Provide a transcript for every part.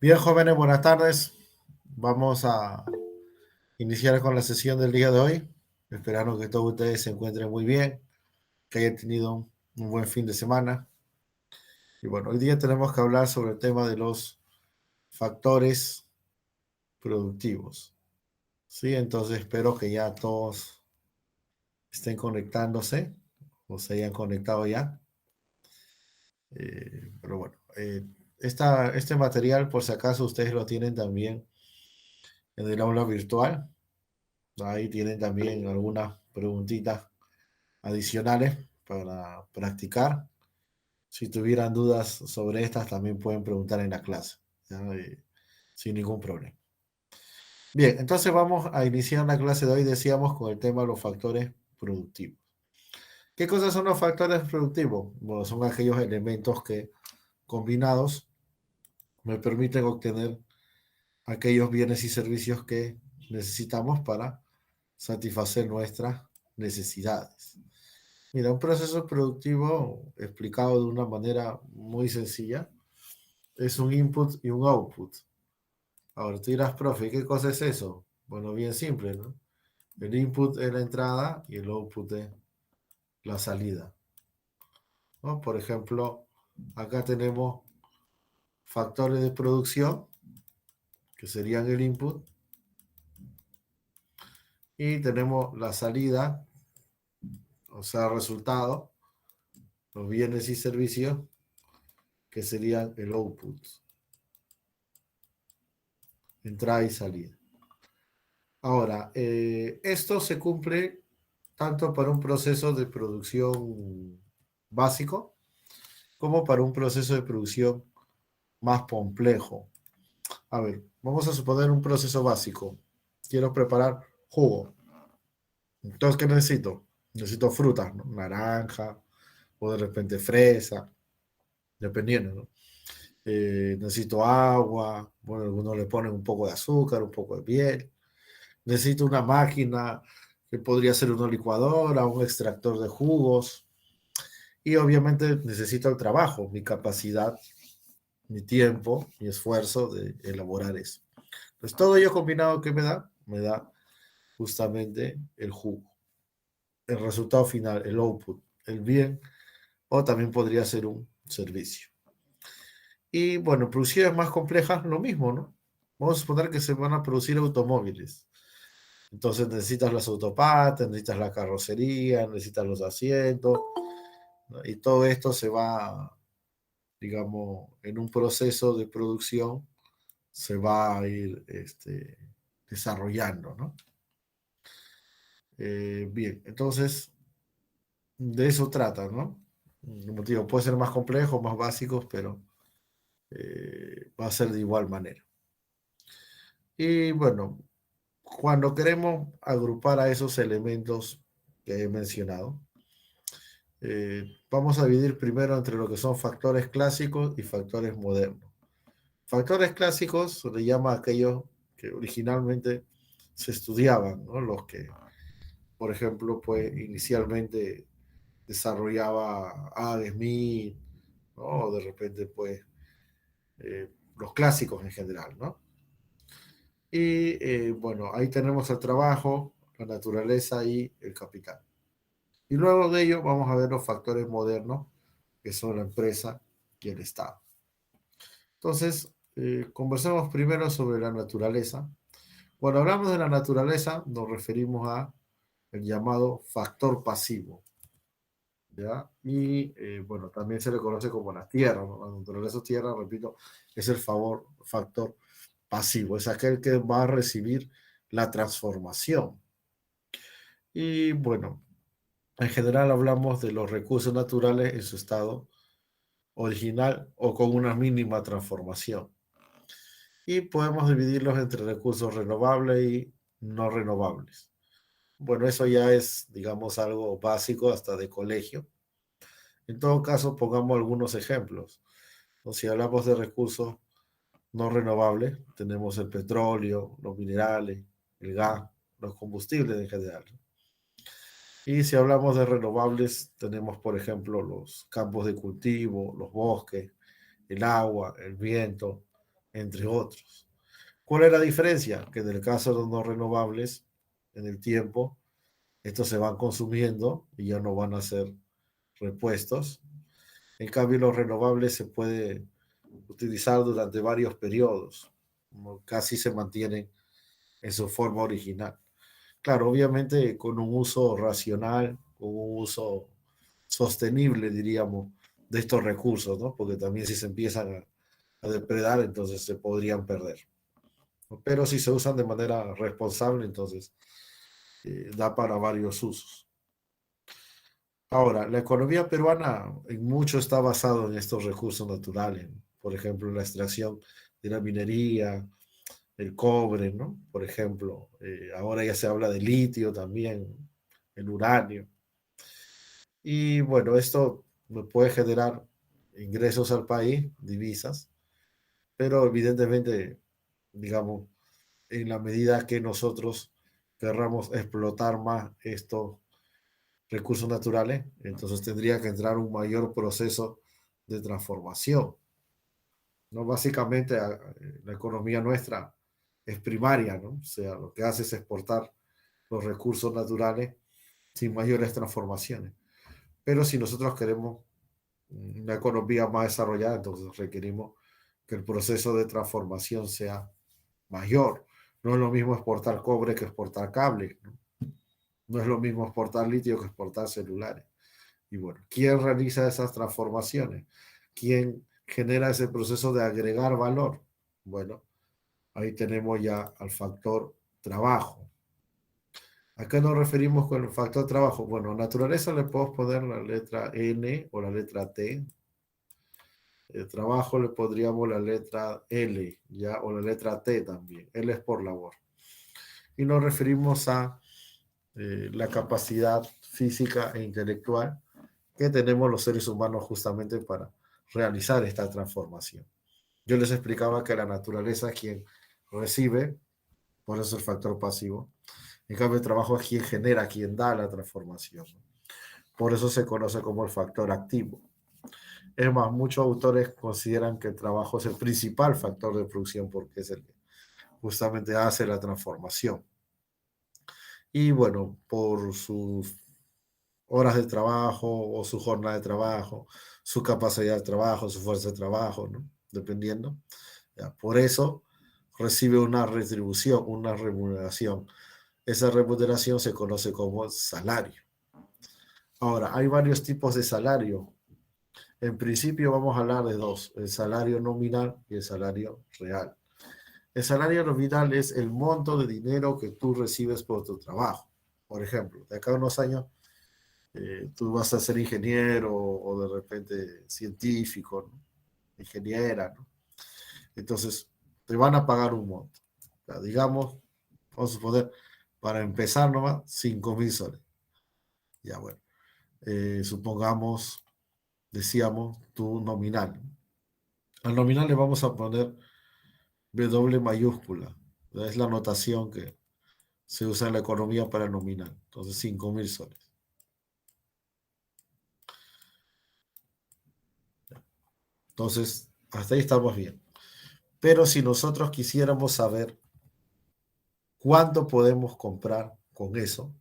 Bien, jóvenes, buenas tardes. Vamos a iniciar con la sesión del día de hoy. Esperando que todos ustedes se encuentren muy bien, que hayan tenido un buen fin de semana. Y bueno, hoy día tenemos que hablar sobre el tema de los factores productivos. Sí, entonces espero que ya todos estén conectándose o se hayan conectado ya. Pero bueno, este material, por si acaso ustedes lo tienen también en el aula virtual. Ahí tienen también algunas preguntitas adicionales para practicar. Si tuvieran dudas sobre estas, también pueden preguntar en la clase, ¿ya? Sin ningún problema. Bien, entonces vamos a iniciar la clase de hoy, decíamos, con el tema de los factores productivos. ¿Qué cosas son los factores productivos? Bueno, son aquellos elementos que combinados me permiten obtener aquellos bienes y servicios que necesitamos para satisfacer nuestras necesidades. Mira, un proceso productivo explicado de una manera muy sencilla es un input y un output. Ahora tú dirás, profe, ¿qué cosa es eso? Bueno, bien simple, ¿no? El input es la entrada y el output es la salida, ¿no? Por ejemplo, acá tenemos factores de producción, que serían el input, y tenemos la salida, o sea, el resultado, los bienes y servicios, que serían el output, entrada y salida. Ahora, esto se cumple tanto para un proceso de producción básico como para un proceso de producción más complejo. A ver, vamos a suponer un proceso básico. Quiero preparar jugo. Entonces, ¿qué necesito? Necesito frutas, ¿no? Naranja o de repente fresa, dependiendo, ¿no? Necesito agua, bueno, algunos le ponen un poco de azúcar, un poco de miel. Necesito una máquina que podría ser una licuadora, un extractor de jugos. Y obviamente necesito el trabajo, mi capacidad, mi tiempo, mi esfuerzo de elaborar eso. Pues todo ello combinado, ¿qué me da? Me da justamente el jugo, el resultado final, el output, el bien, o también podría ser un servicio. Y bueno, producciones más complejas, lo mismo, ¿no? Vamos a suponer que se van a producir automóviles. Entonces necesitas las autopartes, necesitas la carrocería, necesitas los asientos, ¿no? Y todo esto se va, digamos, en un proceso de producción, se va a ir desarrollando, ¿no? Bien, entonces de eso trata, ¿no? Como te digo, puede ser más complejo, más básicos, pero va a ser de igual manera. Y bueno, cuando queremos agrupar a esos elementos que he mencionado, vamos a dividir primero entre lo que son factores clásicos y factores modernos. Factores clásicos se le llama a aquellos que originalmente se estudiaban, ¿no? Los que, por ejemplo, pues inicialmente desarrollaba Adam Smith, ¿no? O de repente, pues, los clásicos en general, ¿no? Y bueno, ahí tenemos el trabajo, la naturaleza y el capital. Y luego de ello vamos a ver los factores modernos, que son la empresa y el Estado. Entonces, conversemos primero sobre la naturaleza. Cuando hablamos de la naturaleza, nos referimos a el llamado factor pasivo, ¿ya? Y bueno, también se le conoce como la tierra, ¿no? La naturaleza tierra, repito, es el factor pasivo, es aquel que va a recibir la transformación. Y bueno, en general hablamos de los recursos naturales en su estado original o con una mínima transformación. Y podemos dividirlos entre recursos renovables y no renovables. Bueno, eso ya es, digamos, algo básico hasta de colegio. En todo caso, pongamos algunos ejemplos. O si hablamos de recursos no renovables, tenemos el petróleo, los minerales, el gas, los combustibles en general. Y si hablamos de renovables, tenemos, por ejemplo, los campos de cultivo, los bosques, el agua, el viento, entre otros. ¿Cuál es la diferencia? Que en el caso de los no renovables, en el tiempo, estos se van consumiendo y ya no van a ser repuestos. En cambio, los renovables se puede utilizar durante varios periodos, casi se mantienen en su forma original. Claro, obviamente con un uso racional, con un uso sostenible, diríamos, de estos recursos, ¿no? Porque también si se empiezan a depredar, entonces se podrían perder. Pero si se usan de manera responsable, entonces da para varios usos. Ahora, la economía peruana en mucho está basada en estos recursos naturales, ¿no? Por ejemplo, la extracción de la minería, el cobre, ¿no? Por ejemplo, ahora ya se habla de litio también, el uranio. Y bueno, esto me puede generar ingresos al país, divisas, pero evidentemente, digamos, en la medida que nosotros querramos explotar más estos recursos naturales, entonces tendría que entrar un mayor proceso de transformación, ¿no? Básicamente, la economía nuestra es primaria, ¿no? O sea, lo que hace es exportar los recursos naturales sin mayores transformaciones. Pero si nosotros queremos una economía más desarrollada, entonces requerimos que el proceso de transformación sea mayor. No es lo mismo exportar cobre que exportar cable, ¿no? No es lo mismo exportar litio que exportar celulares. Y bueno, ¿quién realiza esas transformaciones? ¿Quién genera ese proceso de agregar valor? Bueno, ahí tenemos ya al factor trabajo. ¿A qué nos referimos con el factor trabajo? Bueno, naturaleza le podemos poner la letra N o la letra T. El trabajo le podríamos la letra L, ¿ya? O la letra T también. L es por labor. Y nos referimos a la capacidad física e intelectual que tenemos los seres humanos justamente para realizar esta transformación. Yo les explicaba que la naturaleza es quien recibe, por eso el factor pasivo. En cambio, el trabajo es quien genera, quien da la transformación. Por eso se conoce como el factor activo. Es más, muchos autores consideran que el trabajo es el principal factor de producción porque es el que justamente hace la transformación. Y bueno, por sus horas de trabajo o su jornada de trabajo, su capacidad de trabajo, su fuerza de trabajo, ¿no? Dependiendo. ¿Ya? Por eso recibe una retribución, una remuneración. Esa remuneración se conoce como salario. Ahora, hay varios tipos de salario. En principio vamos a hablar de dos, el salario nominal y el salario real. El salario nominal es el monto de dinero que tú recibes por tu trabajo. Por ejemplo, de acá a unos años tú vas a ser ingeniero o de repente científico, ¿no? Ingeniera, ¿no? Entonces, te van a pagar un monto. O sea, digamos, vamos a suponer, para empezar nomás, 5.000 soles. Ya bueno, supongamos, decíamos, tu nominal. Al nominal le vamos a poner W mayúscula. Es la notación que se usa en la economía para el nominal. Entonces, 5.000 soles. Entonces, hasta ahí estamos bien. Pero si nosotros quisiéramos saber cuánto podemos comprar con eso,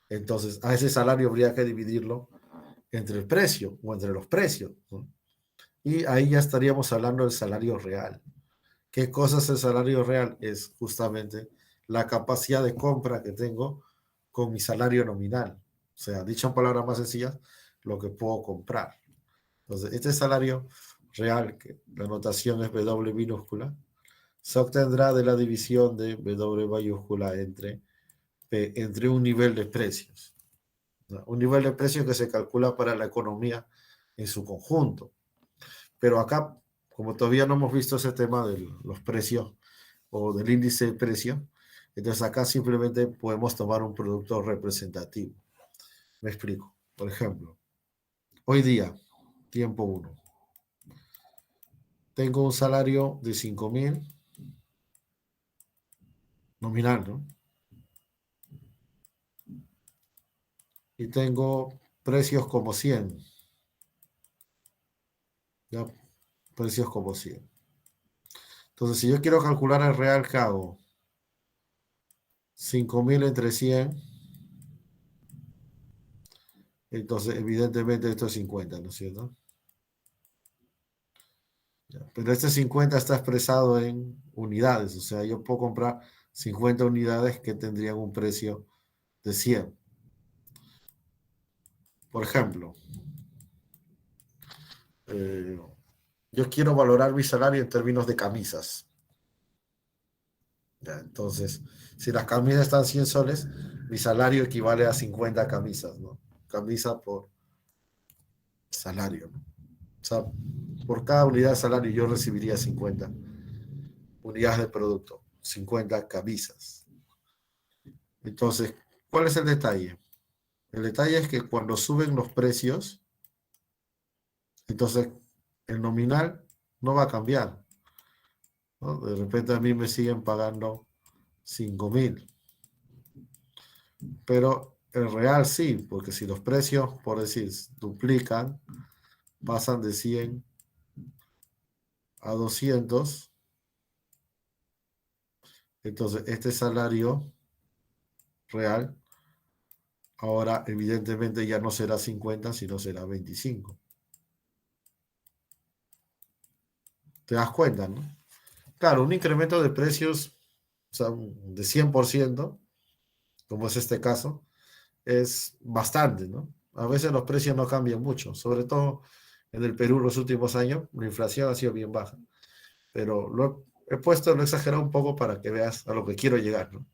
entonces a ese salario habría que dividirlo entre el precio o entre los precios, ¿no? Y ahí ya estaríamos hablando del salario real. ¿Qué cosa es el salario real? Es justamente la capacidad de compra que tengo con mi salario nominal. O sea, dicho en palabras más sencillas, lo que puedo comprar. Entonces, este salario real, que la notación es W minúscula, se obtendrá de la división de W mayúscula entre un nivel de precios, ¿no? Un nivel de precios que se calcula para la economía en su conjunto. Pero acá, como todavía no hemos visto ese tema de los precios o del índice de precios, entonces acá simplemente podemos tomar un producto representativo. Me explico. Por ejemplo, hoy día, tiempo uno, tengo un salario de 5.000 nominal, ¿no? Y tengo precios como 100, ¿ya? Precios como 100. Entonces, si yo quiero calcular el real, ¿qué hago? 5.000 entre 100. Entonces, evidentemente esto es 50, ¿no es cierto? Ya. Pero este 50 está expresado en unidades, o sea, yo puedo comprar 50 unidades que tendrían un precio de 100. Por ejemplo, eh, yo quiero valorar mi salario en términos de camisas. Ya, entonces, si las camisas están 100 soles, mi salario equivale a 50 camisas, ¿no? Camisa por salario, ¿no? O sea, por cada unidad de salario yo recibiría 50 unidades de producto, 50 camisas. Entonces, ¿cuál es el detalle? El detalle es que cuando suben los precios, entonces el nominal no va a cambiar, ¿no? De repente a mí me siguen pagando 5.000, pero el real sí, porque si los precios, por decir, duplican, pasan de 100 a 200, entonces este salario real ahora evidentemente ya no será 50, sino será 25. ¿Te das cuenta, no? Claro, un incremento de precios, o sea, de 100%, como es este caso, es bastante, ¿no? A veces los precios no cambian mucho, sobre todo en el Perú los últimos años, la inflación ha sido bien baja, pero lo he exagerado un poco para que veas a lo que quiero llegar, ¿no?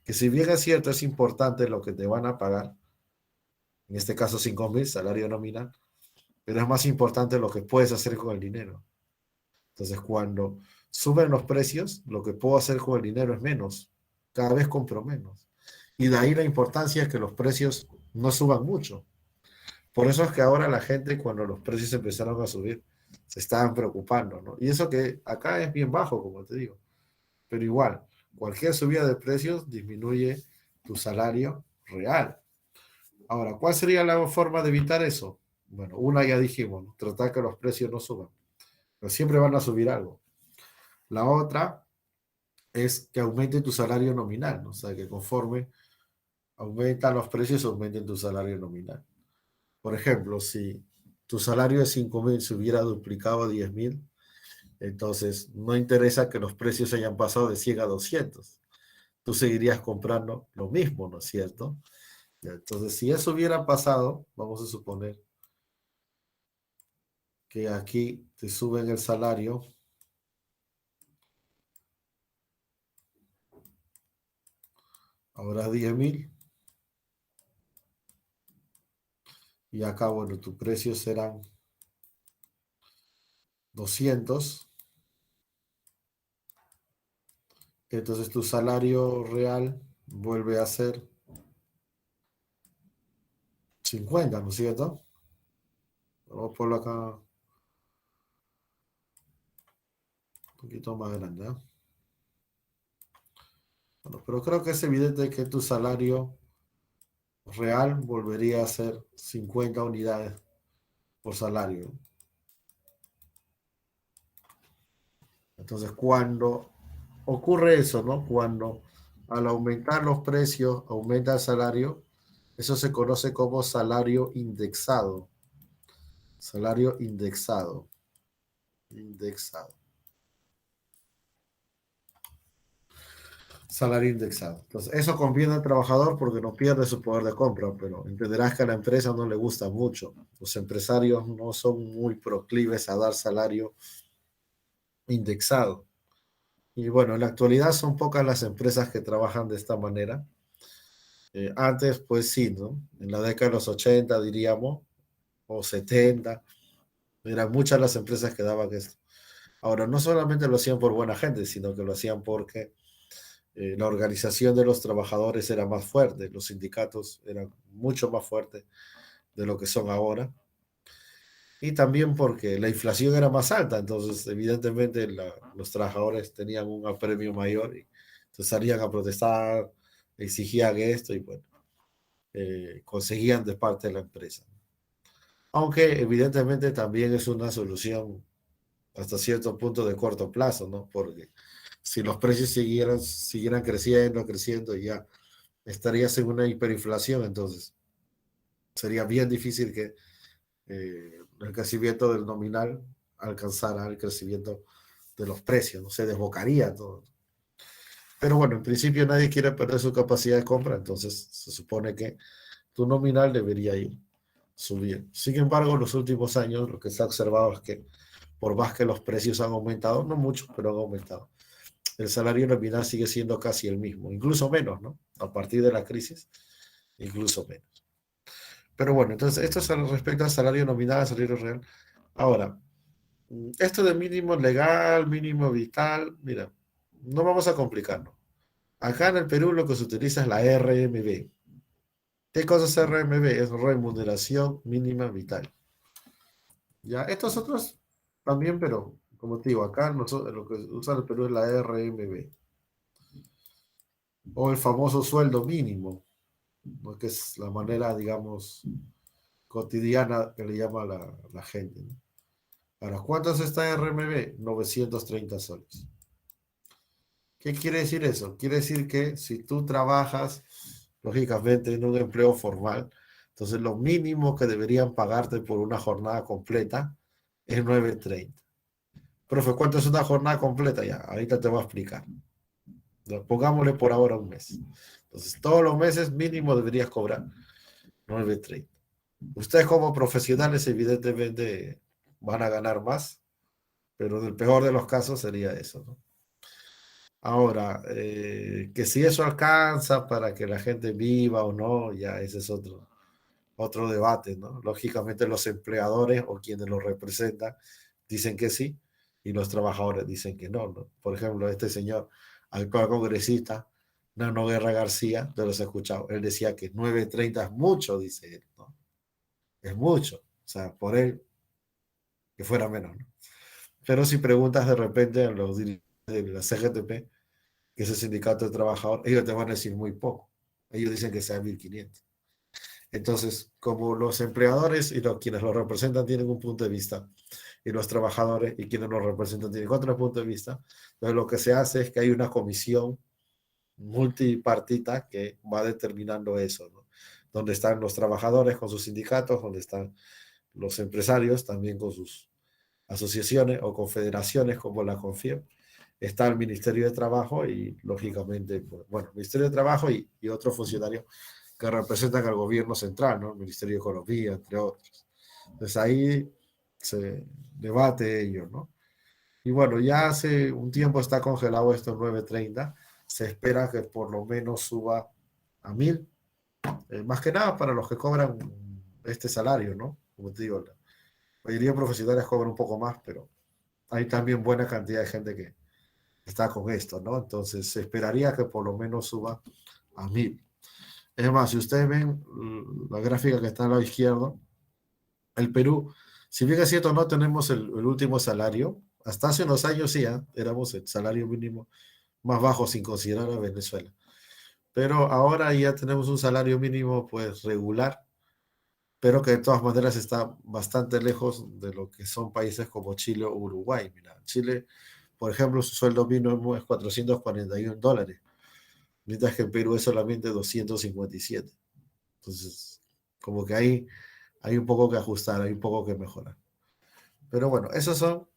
Que si bien es cierto, es importante lo que te van a pagar, en este caso 5.000, salario nominal, pero es más importante lo que puedes hacer con el dinero. Entonces, cuando suben los precios, lo que puedo hacer con el dinero es menos. Cada vez compro menos. Y de ahí la importancia es que los precios no suban mucho. Por eso es que ahora la gente, cuando los precios empezaron a subir, se estaban preocupando, ¿no? Y eso que acá es bien bajo, como te digo. Pero igual, cualquier subida de precios disminuye tu salario real. Ahora, ¿cuál sería la forma de evitar eso? Bueno, una ya dijimos, ¿no? Tratar que los precios no suban, pero siempre van a subir algo. La otra es que aumente tu salario nominal, ¿no? O sea, que conforme aumentan los precios, aumenten tu salario nominal. Por ejemplo, si tu salario de 5.000 se hubiera duplicado a 10.000, entonces no interesa que los precios hayan pasado de 100 a 200. Tú seguirías comprando lo mismo, ¿no es cierto? Entonces, si eso hubiera pasado, vamos a suponer que aquí te suben el salario, ahora 10.000, y acá, bueno, tu precio serán 200, entonces tu salario real vuelve a ser 50, ¿no es cierto? Vamos a ponerlo acá un poquito más grande, ¿eh? Bueno, pero creo que es evidente que tu salario real volvería a ser 50 unidades por salario. Entonces, cuando ocurre eso, ¿no? Cuando al aumentar los precios aumenta el salario, eso se conoce como salario indexado. Salario indexado. Indexado. Salario indexado. Entonces, eso conviene al trabajador porque no pierde su poder de compra, pero entenderás que a la empresa no le gusta mucho. Los empresarios no son muy proclives a dar salario indexado. Y bueno, en la actualidad son pocas las empresas que trabajan de esta manera. Antes, pues sí, ¿no? En la década de los 80, diríamos, o 70, eran muchas las empresas que daban esto. Ahora, no solamente lo hacían por buena gente, sino que lo hacían porque la organización de los trabajadores era más fuerte, los sindicatos eran mucho más fuertes de lo que son ahora, y también porque la inflación era más alta, entonces evidentemente los trabajadores tenían un apremio mayor y entonces salían a protestar, exigían esto y bueno, conseguían de parte de la empresa. Aunque evidentemente también es una solución hasta cierto punto de corto plazo, ¿no? Porque si los precios siguieran creciendo, ya estarías en una hiperinflación, entonces sería bien difícil que el crecimiento del nominal alcanzara el crecimiento de los precios, no se desbocaría todo. Pero bueno, en principio nadie quiere perder su capacidad de compra, entonces se supone que tu nominal debería ir subir. Sin embargo, en los últimos años lo que se ha observado es que por más que los precios han aumentado, no mucho, pero han aumentado, el salario nominal sigue siendo casi el mismo, incluso menos, ¿no? A partir de la crisis, incluso menos. Pero bueno, entonces esto es respecto al salario nominal, al salario real. Ahora, esto de mínimo legal, mínimo vital, mira, no vamos a complicarnos. Acá en el Perú lo que se utiliza es la RMB. ¿Qué cosa es RMB? Es remuneración mínima vital. Ya, estos otros también, pero como te digo, acá nosotros, lo que usa el Perú es la RMB. O el famoso sueldo mínimo, ¿no? Que es la manera, digamos, cotidiana que le llama la gente, ¿no? Ahora, ¿cuánto es esta RMB? 930 soles. ¿Qué quiere decir eso? Quiere decir que si tú trabajas, lógicamente, en un empleo formal, entonces lo mínimo que deberían pagarte por una jornada completa es 930. Profe, ¿cuánto es una jornada completa? Ya, ahorita te voy a explicar. Pongámosle por ahora un mes. Entonces, todos los meses mínimo deberías cobrar 930. Ustedes como profesionales evidentemente van a ganar más, pero en el peor de los casos sería eso, ¿no? Ahora, que si eso alcanza para que la gente viva o no, ya ese es otro debate, ¿no? Lógicamente los empleadores o quienes los representan dicen que sí y los trabajadores dicen que no, ¿no? Por ejemplo, este señor, actual congresista, Nano Guerra García, de los he escuchado, él decía que 930 es mucho, dice él, ¿no? Es mucho, o sea, por él que fuera menos, ¿no? Pero si preguntas de repente a los dirigentes de la CGTP, que es el sindicato de trabajadores, ellos te van a decir muy poco. Ellos dicen que sea 1500. Entonces, como los empleadores y quienes los representan tienen un punto de vista, y los trabajadores y quienes los representan tienen otro punto de vista, entonces lo que se hace es que hay una comisión multipartita que va determinando eso, ¿no? Donde están los trabajadores con sus sindicatos, donde están los empresarios también con sus asociaciones o confederaciones como la CONFIEP, está el Ministerio de Trabajo y, lógicamente, pues, bueno, Ministerio de Trabajo y otros funcionarios que representan al gobierno central, ¿no? El Ministerio de Economía, entre otros. Entonces ahí se debate ello, ¿no? Y bueno, ya hace un tiempo está congelado estos 930, se espera que por lo menos suba a 1000, más que nada para los que cobran este salario, ¿no? Como te digo, la mayoría de profesionales cobran un poco más, pero hay también buena cantidad de gente que está con esto, ¿no? Entonces se esperaría que por lo menos suba a 1000. Es más, si ustedes ven la gráfica que está al lado izquierdo, el Perú, si bien es cierto, no tenemos el último salario, hasta hace unos años sí, ¿eh? Éramos el salario mínimo más bajo sin considerar a Venezuela. Pero ahora ya tenemos un salario mínimo pues regular, pero que de todas maneras está bastante lejos de lo que son países como Chile o Uruguay. Mira, Chile, por ejemplo, su sueldo mínimo es $441, mientras que en Perú es solamente 257. Entonces, como que hay un poco que ajustar, hay un poco que mejorar. Pero bueno, esas son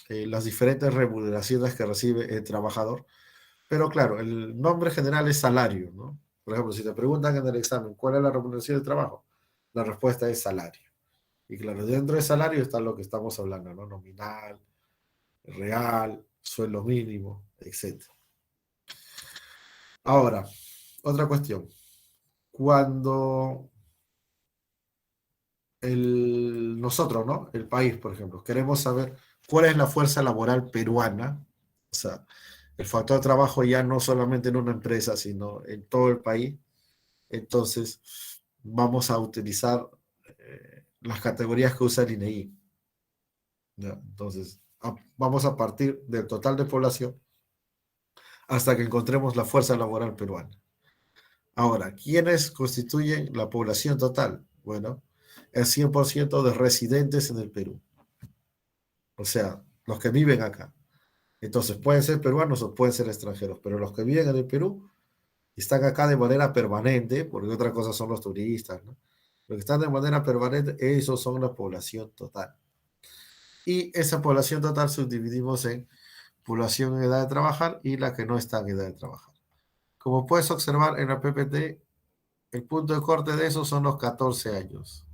las diferentes remuneraciones que recibe el trabajador. Pero claro, el nombre general es salario, ¿no? Por ejemplo, si te preguntan en el examen cuál es la remuneración del trabajo, la respuesta es salario. Y claro, dentro de salario está lo que estamos hablando, ¿no? Nominal, real, sueldo mínimo, etcétera. Ahora, otra cuestión. Cuando nosotros, ¿no? El país, por ejemplo, queremos saber cuál es la fuerza laboral peruana, o sea, el factor de trabajo ya no solamente en una empresa, sino en todo el país. Entonces, vamos a utilizar las categorías que usa el INEI. ¿Ya? Entonces, vamos a partir del total de población hasta que encontremos la fuerza laboral peruana. Ahora, ¿quiénes constituyen la población total? Bueno, el 100% de residentes en el Perú. O sea, los que viven acá. Entonces, pueden ser peruanos o pueden ser extranjeros, pero los que viven en el Perú y están acá de manera permanente, porque otra cosa son los turistas, ¿no? Los que están de manera permanente, esos son la población total. Y esa población total subdividimos en población en edad de trabajar y la que no está en edad de trabajar. Como puedes observar en la PPT, el punto de corte de eso son los 14 años.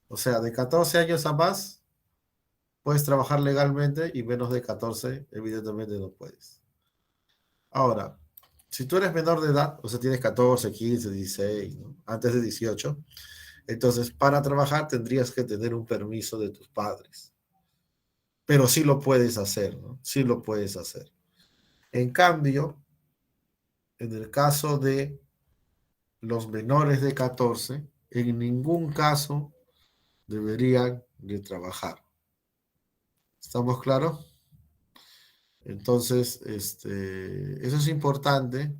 O sea, de 14 años a más, puedes trabajar legalmente y menos de 14, evidentemente no puedes. Ahora, si tú eres menor de edad, o sea, tienes 14, 15, 16, ¿no? Antes de 18, entonces para trabajar tendrías que tener un permiso de tus padres. Pero sí lo puedes hacer, ¿no? Sí lo puedes hacer. En cambio, en el caso de los menores de 14, en ningún caso deberían de trabajar. ¿Estamos claros? Entonces, eso es importante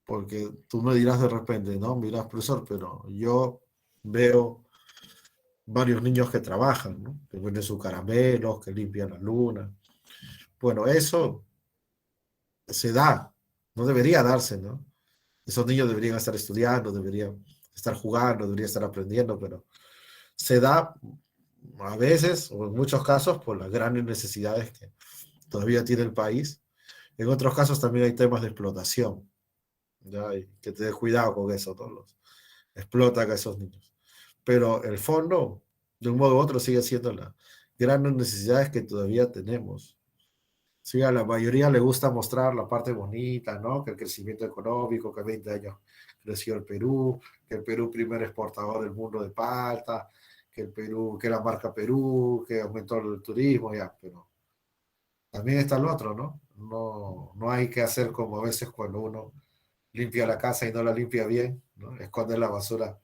porque tú me dirás de repente, no, mira, profesor, pero yo veo varios niños que trabajan, ¿no? Que venden sus caramelos, que limpian la luna. Bueno, eso se da, no debería darse, ¿no? Esos niños deberían estar estudiando, deberían estar jugando, deberían estar aprendiendo, pero se da a veces, o en muchos casos, por las grandes necesidades que todavía tiene el país. En otros casos también hay temas de explotación, ¿ya? Y que te des cuidado con eso, ¿no? Los explotan a esos niños. Pero el fondo, de un modo u otro, sigue siendo las grandes necesidades que todavía tenemos. Sí, a la mayoría le gusta mostrar la parte bonita, ¿no? Que el crecimiento económico, que 20 años creció el Perú, que el Perú primer exportador del mundo de palta, que el Perú, que la marca Perú, que aumentó el turismo, ya, pero también está el otro, ¿no? No, no hay que hacer como a veces cuando uno limpia la casa y no la limpia bien, ¿no? Esconde la basura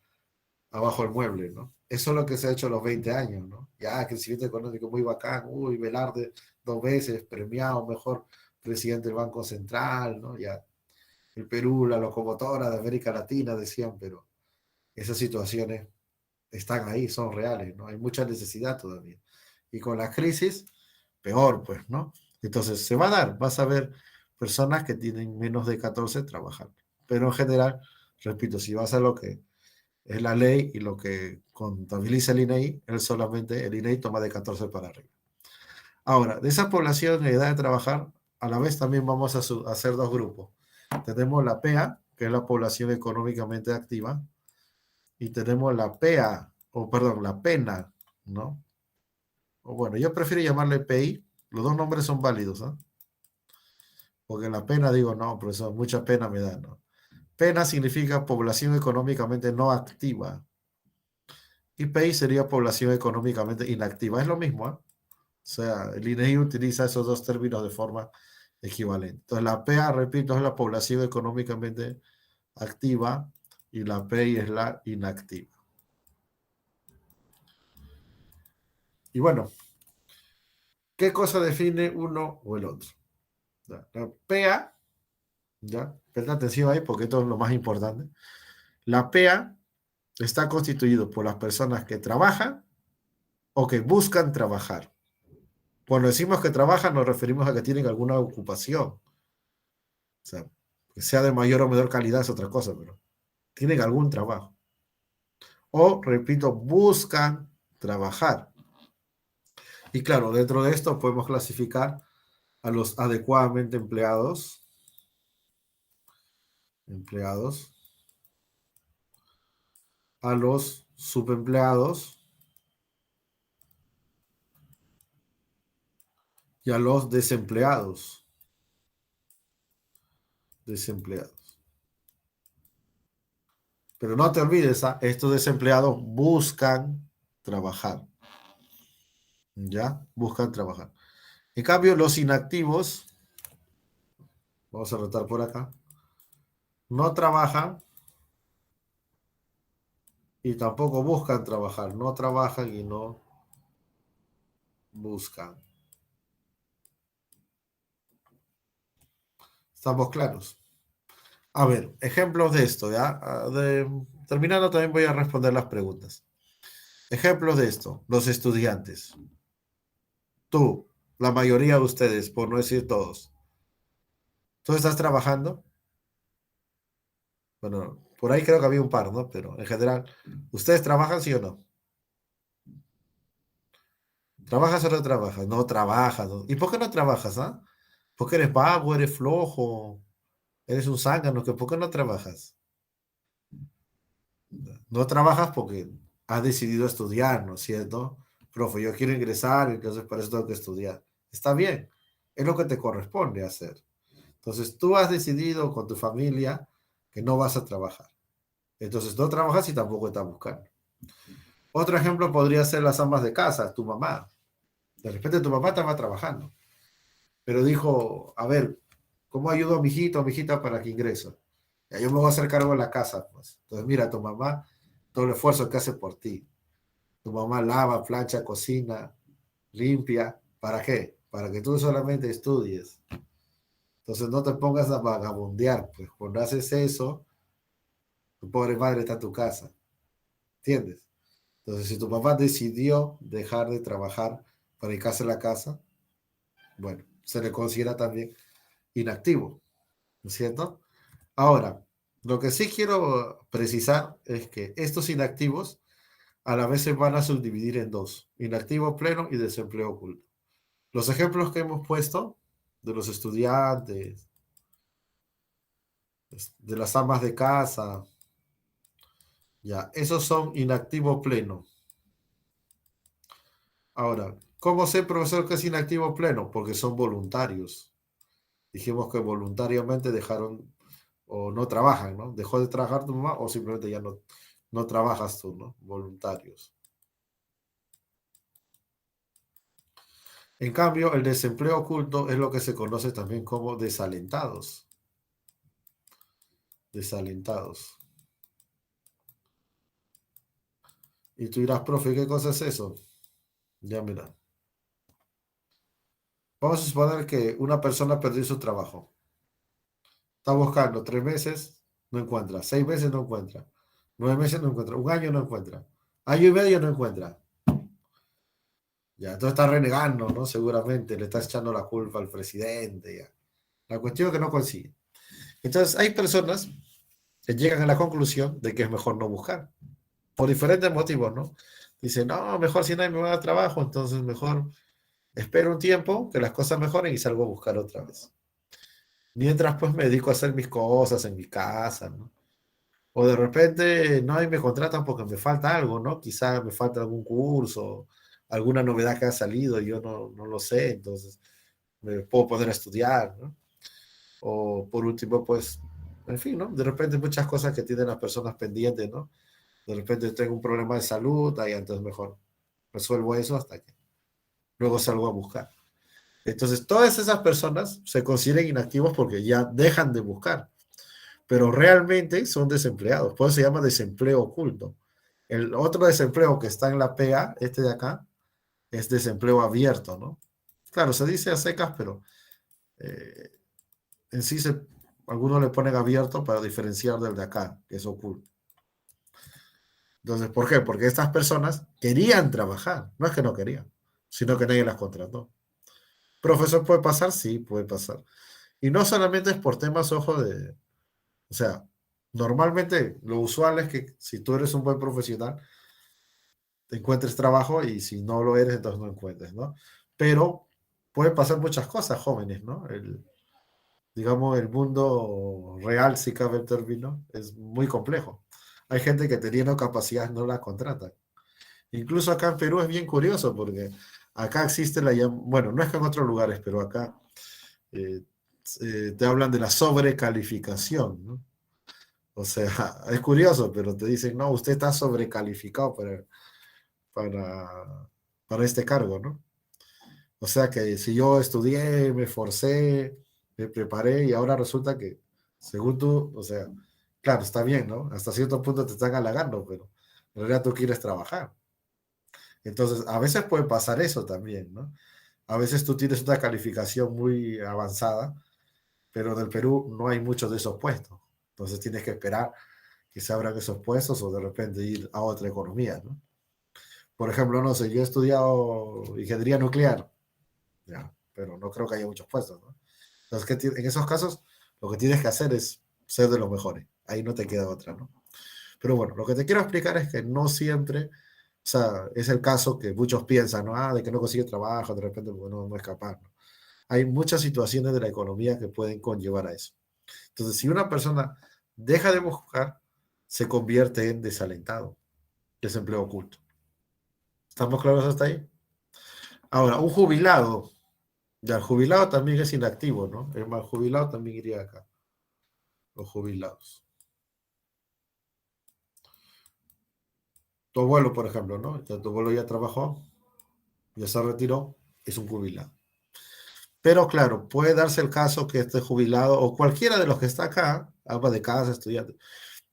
abajo del mueble, ¿no? Eso es lo que se ha hecho a los 20 años, ¿no? Ya, crecimiento económico muy bacán, uy, Velarde 2 veces premiado, mejor presidente del Banco Central, ¿no? Ya, el Perú, la locomotora de América Latina, decían, pero esas situaciones están ahí, son reales, ¿no? Hay mucha necesidad todavía. Y con la crisis, peor, pues, ¿no? Entonces, se va a dar, vas a ver personas que tienen menos de 14 trabajando. Pero en general, repito, si vas a lo que es la ley y lo que contabiliza el INEI, él solamente, el INEI toma de 14 para arriba. Ahora, de esa población en edad de trabajar, a la vez también vamos a hacer dos grupos. Tenemos la PEA, que es la población económicamente activa, y tenemos la PEA, o perdón, la PENA, ¿no? O bueno, yo prefiero llamarle PI, los dos nombres son válidos, ¿no? Porque la pena digo, no, profesor, mucha pena me da, ¿no? Pena significa población económicamente no activa. Y PI sería población económicamente inactiva. Es lo mismo, ¿eh? O sea, el INEGI utiliza esos dos términos de forma equivalente. Entonces, la PA, repito, es la población económicamente activa y la PI es la inactiva. Y bueno, ¿qué cosa define uno o el otro? La PA, ya, presta atención ahí porque esto es lo más importante. La PA está constituido por las personas que trabajan o que buscan trabajar. Cuando decimos que trabajan, nos referimos a que tienen alguna ocupación. O sea, que sea de mayor o menor calidad es otra cosa, pero tienen algún trabajo. O, repito, buscan trabajar. Y claro, dentro de esto podemos clasificar a los adecuadamente empleados, a los subempleados y a los desempleados. Pero no te olvides, ¿ah? Estos desempleados buscan trabajar, ¿ya? Buscan trabajar. En cambio, los inactivos, vamos a rotar por acá, no trabajan y tampoco buscan trabajar. No trabajan y no buscan. ¿Estamos claros? A ver, ejemplos de esto, ¿ya? Terminando también voy a responder las preguntas. Ejemplos de esto, los estudiantes. Tú. La mayoría de ustedes, por no decir todos. ¿Tú estás trabajando? Bueno, por ahí creo que había un par, ¿no? Pero en general, ¿ustedes trabajan, sí o no? ¿Trabajas o no trabajas? No trabajas, ¿no? ¿Y por qué no trabajas, ah? ¿Porque eres vago, eres flojo, eres un zángano? ¿Por qué no trabajas? No trabajas porque has decidido estudiar, ¿no es cierto? Profe, yo quiero ingresar, entonces para eso tengo que estudiar. Está bien, es lo que te corresponde hacer. Entonces tú has decidido con tu familia que no vas a trabajar. Entonces no trabajas y tampoco estás buscando. Otro ejemplo podría ser las amas de casa, tu mamá. De repente tu mamá estaba trabajando, pero dijo, a ver, ¿cómo ayudo a mi hijito o mi hijita para que ingrese? Ya, yo me voy a hacer cargo de la casa, pues. Entonces mira, tu mamá, todo el esfuerzo que hace por ti. Tu mamá lava, plancha, cocina, limpia. ¿Para qué? Para que tú solamente estudies. Entonces no te pongas a vagabundear, pues cuando haces eso, tu pobre madre está en tu casa, ¿entiendes? Entonces si tu papá decidió dejar de trabajar para dedicarse a la casa, bueno, se le considera también inactivo, ¿no es cierto? Ahora, lo que sí quiero precisar es que estos inactivos a la vez se van a subdividir en dos, inactivo pleno y desempleo oculto. Los ejemplos que hemos puesto de los estudiantes, de las amas de casa, ya, esos son inactivo pleno. Ahora, ¿cómo sé, profesor, que es inactivo pleno? Porque son voluntarios. Dijimos que voluntariamente dejaron o no trabajan, ¿no? Dejó de trabajar tu mamá o simplemente ya no trabajas tú, ¿no? Voluntarios. En cambio, el desempleo oculto es lo que se conoce también como desalentados. Desalentados. Y tú dirás, profe, ¿qué cosa es eso? Ya mira. Vamos a suponer que una persona perdió su trabajo. Está buscando 3 meses, no encuentra. 6 meses no encuentra. 9 meses no encuentra. Un año no encuentra. Año y medio no encuentra. Ya, entonces está renegando, ¿no? Seguramente le está echando la culpa al presidente. Ya. La cuestión es que no consigue. Entonces hay personas que llegan a la conclusión de que es mejor no buscar. Por diferentes motivos, ¿no? Dicen, no, mejor si nadie me va a dar trabajo, entonces mejor espero un tiempo que las cosas mejoren y salgo a buscar otra vez. Mientras pues me dedico a hacer mis cosas en mi casa, ¿no? O de repente no y me contratan porque me falta algo, ¿no? Quizá me falta algún curso, alguna novedad que ha salido y yo no lo sé, entonces me puedo poner a estudiar, ¿no? O por último, pues, en fin, ¿no? De repente muchas cosas que tienen las personas pendientes, ¿no? De repente tengo un problema de salud, ahí entonces mejor resuelvo eso hasta que luego salgo a buscar. Entonces, todas esas personas se consideran inactivos porque ya dejan de buscar, pero realmente son desempleados. Por eso se llama desempleo oculto. El otro desempleo que está en la PA, este de acá, es desempleo abierto, ¿no? Claro, se dice a secas, pero eh, en sí algunos le ponen abierto para diferenciar del de acá, que es oculto. Entonces, ¿por qué? Porque estas personas querían trabajar, no es que no querían, sino que nadie las contrató. ¿Profesor puede pasar? Sí, puede pasar. Y no solamente es por temas, ojo, o sea, normalmente lo usual es que si tú eres un buen profesional, te encuentres trabajo y si no lo eres, entonces no encuentres, ¿no? Pero pueden pasar muchas cosas, jóvenes, ¿no? Digamos, el mundo real, si cabe el término, es muy complejo. Hay gente que teniendo capacidad no la contrata. Incluso acá en Perú es bien curioso porque acá existe bueno, no es que en otros lugares, pero acá eh, te hablan de la sobrecalificación, ¿no? O sea, es curioso, pero te dicen, no, usted está sobrecalificado para, para este cargo, ¿no? O sea que si yo estudié, me esforcé, me preparé y ahora resulta que, según tú, o sea, claro, está bien, ¿no? Hasta cierto punto te están halagando, pero en realidad tú quieres trabajar. Entonces, a veces puede pasar eso también, ¿no? A veces tú tienes una calificación muy avanzada, pero en el Perú no hay muchos de esos puestos. Entonces tienes que esperar que se abran esos puestos o de repente ir a otra economía, ¿no? Por ejemplo, no sé, yo he estudiado ingeniería nuclear. ya, pero no creo que haya muchos puestos, ¿no? Entonces, en esos casos, lo que tienes que hacer es ser de los mejores. Ahí no te queda otra, ¿no? Pero bueno, lo que te quiero explicar es que no siempre, o sea, es el caso que muchos piensan, ¿no? Ah, de que no consigue trabajo, de repente, bueno, no es capaz, ¿no? Hay muchas situaciones de la economía que pueden conllevar a eso. Entonces, si una persona deja de buscar, se convierte en desalentado, desempleo oculto. ¿Estamos claros hasta ahí? Ahora, un jubilado, ya el jubilado también es inactivo, ¿no? El mal jubilado también iría acá, los jubilados. Tu abuelo, por ejemplo, ¿no? Ya tu abuelo ya trabajó, ya se retiró, es un jubilado. Pero claro, puede darse el caso que este jubilado o cualquiera de los que está acá, ama de casa, estudiante,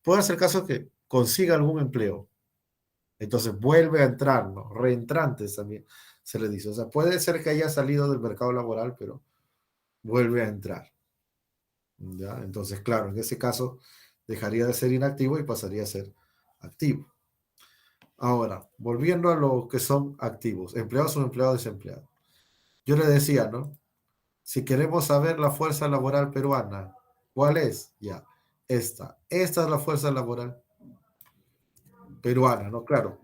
puede darse el caso que consiga algún empleo. Entonces vuelve a entrar, ¿no? Reentrantes también se le dice. O sea, puede ser que haya salido del mercado laboral, pero vuelve a entrar. ¿Ya? Entonces, claro, en ese caso dejaría de ser inactivo y pasaría a ser activo. Ahora, volviendo a lo que son activos, empleados o empleados desempleados. Yo le decía, ¿no? Si queremos saber la fuerza laboral peruana, ¿cuál es? Ya, esta. Esta es la fuerza laboral peruana, ¿no? Claro,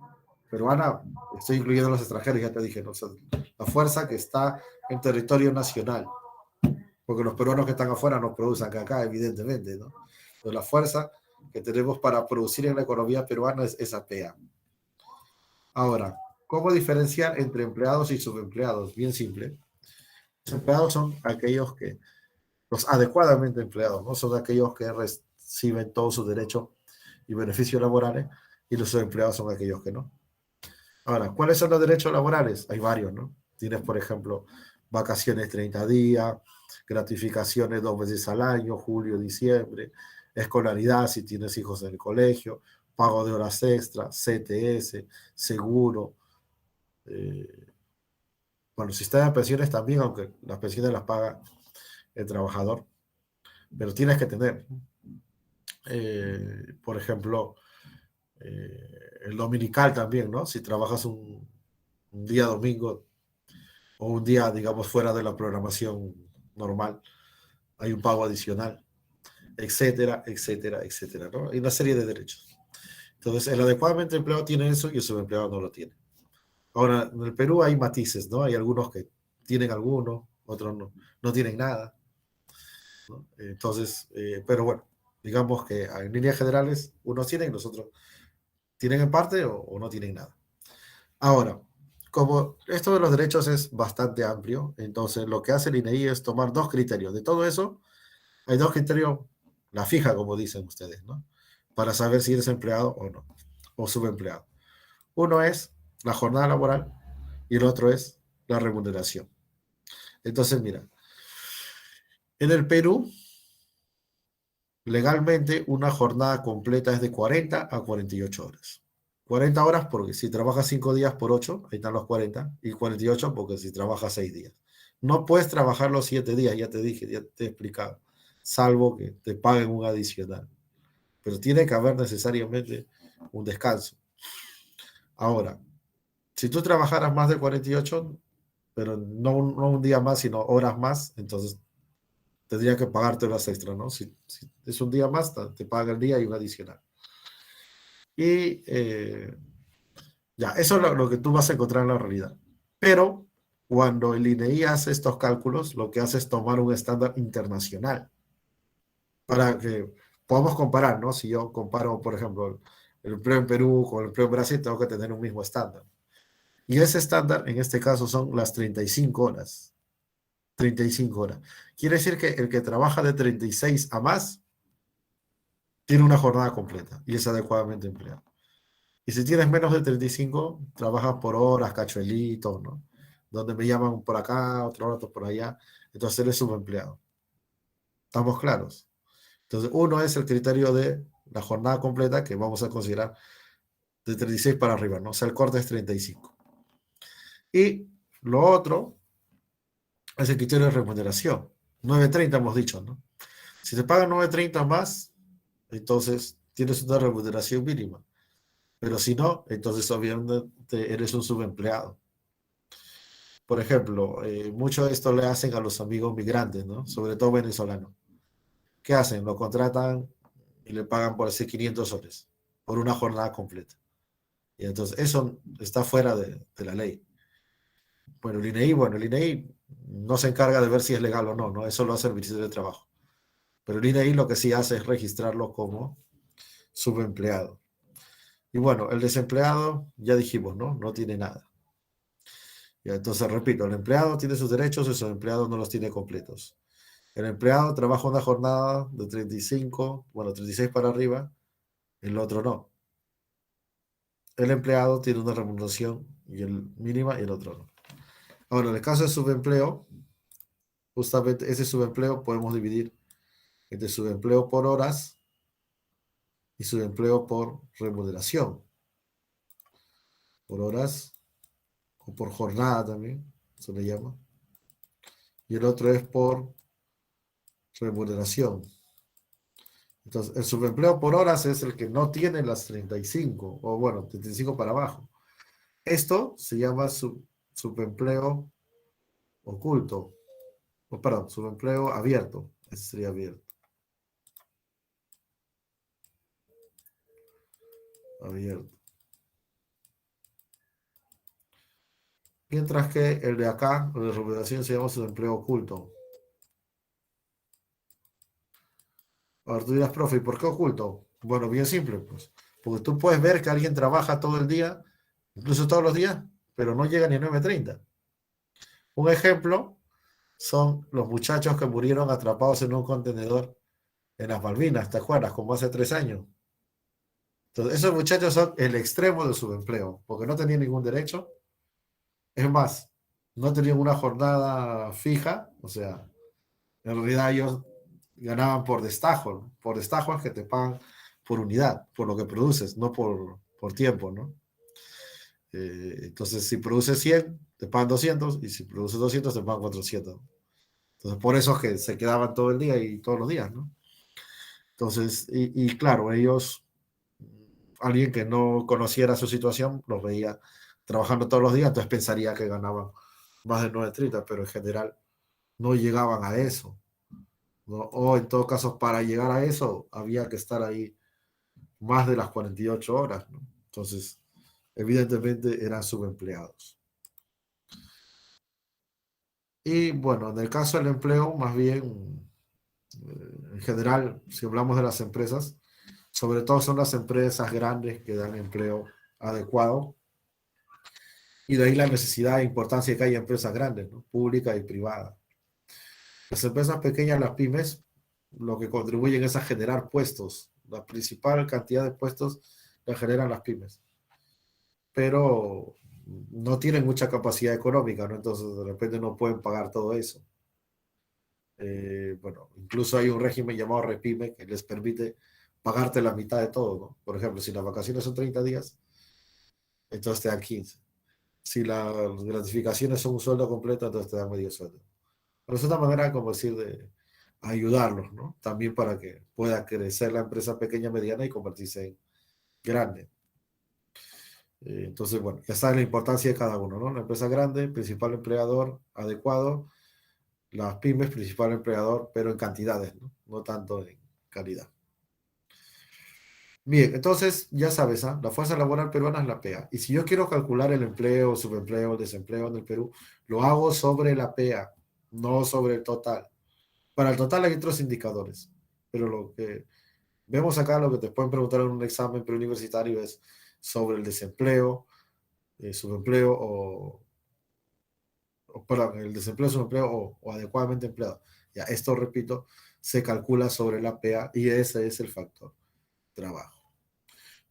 peruana, estoy incluyendo a los extranjeros, ya te dije, ¿no? O sea, la fuerza que está en territorio nacional, porque los peruanos que están afuera no producen acá, evidentemente, ¿no? Entonces, la fuerza que tenemos para producir en la economía peruana es esa PEA. Ahora, ¿cómo diferenciar entre empleados y subempleados? Bien simple. Los empleados son aquellos que, los adecuadamente empleados, ¿no? Son aquellos que reciben todos sus derechos y beneficios laborales, y los subempleados son aquellos que no. Ahora, ¿cuáles son los derechos laborales? Hay varios, ¿no? Tienes, por ejemplo, vacaciones 30 días, gratificaciones 2 veces al año, julio, diciembre, escolaridad si tienes hijos en el colegio, pago de horas extras, CTS, seguro, eh, bueno, sistema de pensiones también, aunque las pensiones las paga el trabajador, pero tienes que tener, por ejemplo, el dominical también, ¿no? Si trabajas un día domingo o un día, digamos, fuera de la programación normal, hay un pago adicional, etcétera, etcétera, etcétera, ¿no? Hay una serie de derechos. Entonces, el adecuadamente empleado tiene eso y el subempleado no lo tiene. Ahora, en el Perú hay matices, ¿no? Hay algunos que tienen algunos, otros no tienen nada, ¿no? Entonces, pero bueno, digamos que en líneas generales, unos tienen, los otros tienen en parte o no tienen nada. Ahora, como esto de los derechos es bastante amplio, entonces lo que hace el INEI es tomar dos criterios. De todo eso, hay dos criterios, la fija, como dicen ustedes, ¿no? Para saber si eres empleado o no, o subempleado. Uno es la jornada laboral y el otro es la remuneración. Entonces, mira, en el Perú, legalmente una jornada completa es de 40 a 48 horas. 40 horas porque si trabajas 5 días por 8, ahí están los 40, y 48 porque si trabajas 6 días. No puedes trabajar los 7 días, ya te dije, ya te he explicado, salvo que te paguen un adicional. Pero tiene que haber necesariamente un descanso. Ahora, si tú trabajaras más de 48, pero no un día más, sino horas más, entonces tendría que pagarte horas extra, ¿no? Si es un día más, te paga el día y un adicional. Y ya, eso es lo que tú vas a encontrar en la realidad. Pero cuando el INEI hace estos cálculos, lo que hace es tomar un estándar internacional para que podamos comparar, ¿no? Si yo comparo, por ejemplo, el empleo en Perú con el empleo en Brasil, tengo que tener un mismo estándar. Y ese estándar, en este caso, son las 35 horas. 35 horas. Quiere decir que el que trabaja de 36 a más tiene una jornada completa y es adecuadamente empleado. Y si tienes menos de 35, trabajas por horas, cachuelitos, ¿no? Donde me llaman por acá, otro rato por allá. Entonces eres subempleado. ¿Estamos claros? Entonces, uno es el criterio de la jornada completa que vamos a considerar de 36 para arriba, ¿no? O sea, el corte es 35. Y lo otro es el criterio de remuneración. 9.30 hemos dicho, ¿no? Si te pagan 9.30 más, entonces tienes una remuneración mínima. Pero si no, entonces obviamente eres un subempleado. Por ejemplo, mucho de esto le hacen a los amigos migrantes, ¿no? Sobre todo venezolanos. ¿Qué hacen? Lo contratan y le pagan por así 500 soles por una jornada completa. Y entonces eso está fuera de la ley. Bueno, el INEI no se encarga de ver si es legal o no, ¿no? Eso lo hace el Ministerio de Trabajo. Pero el INEI lo que sí hace es registrarlo como subempleado. Y bueno, el desempleado, ya dijimos, ¿no? No tiene nada. Y entonces, repito, el empleado tiene sus derechos y su empleado no los tiene completos. El empleado trabaja una jornada de 35, bueno, 36 para arriba, el otro no. El empleado tiene una remuneración y el mínima y el otro no. Ahora, en el caso de subempleo, justamente ese subempleo podemos dividir entre subempleo por horas y subempleo por remuneración. Por horas o por jornada también, se le llama. Y el otro es por remuneración. Entonces, el subempleo por horas es el que no tiene las 35, o bueno, 35 para abajo. Esto se llama subempleo oculto, o perdón, subempleo abierto. Ese sería abierto. Abierto. Mientras que el de acá, el de remuneración, se llama subempleo oculto. Ahora tú dirás, profe, ¿y por qué oculto? Bueno, bien simple, pues. Porque tú puedes ver que alguien trabaja todo el día, incluso todos los días, pero no llega ni a 9:30. Un ejemplo son los muchachos que murieron atrapados en un contenedor en las Malvinas, ¿te acuerdas? Como hace 3 años. Entonces, esos muchachos son el extremo del subempleo, porque no tenían ningún derecho. Es más, no tenían una jornada fija, o sea, en realidad ellos ganaban por destajo, ¿no? Por destajo es que te pagan por unidad, por lo que produces, no por tiempo, ¿no? Entonces, si produces 100, te pagan 200, y si produces 200, te pagan 400. Entonces, por eso es que se quedaban todo el día y todos los días, ¿no? Entonces, y claro, ellos, alguien que no conociera su situación, los veía trabajando todos los días, entonces pensaría que ganaban más de 9.30, pero en general no llegaban a eso, ¿no? O en todo caso, para llegar a eso, había que estar ahí más de las 48 horas, ¿no? Entonces, evidentemente eran subempleados. Y bueno, en el caso del empleo, más bien, en general, si hablamos de las empresas, sobre todo son las empresas grandes que dan empleo adecuado, y de ahí la necesidad e importancia de que haya empresas grandes, ¿no? Públicas y privadas. Las empresas pequeñas, las pymes, lo que contribuyen es a generar puestos. La principal cantidad de puestos la generan las pymes, pero no tienen mucha capacidad económica, ¿no? Entonces de repente no pueden pagar todo eso. Bueno, incluso hay un régimen llamado Repime que les permite pagarte la mitad de todo, ¿no? Por ejemplo, si las vacaciones son 30 días, entonces te dan 15. Si las gratificaciones son un sueldo completo, entonces te dan medio sueldo. Pero es una manera, como decir, de ayudarlos, ¿no? También para que pueda crecer la empresa pequeña, mediana y convertirse en grande. Entonces, bueno, ya saben la importancia de cada uno, ¿no? La empresa grande, principal empleador adecuado; las pymes, principal empleador, pero en cantidades, ¿no? No tanto en calidad. Bien, entonces ya sabes, ¿ah? La fuerza laboral peruana es la PEA. Y si yo quiero calcular el empleo, subempleo, desempleo en el Perú, lo hago sobre la PEA, no sobre el total. Para el total hay otros indicadores, pero lo que vemos acá, lo que te pueden preguntar en un examen preuniversitario es sobre el desempleo, subempleo perdón, el desempleo, subempleo o adecuadamente empleado. Ya, esto, repito, se calcula sobre la PEA y ese es el factor trabajo.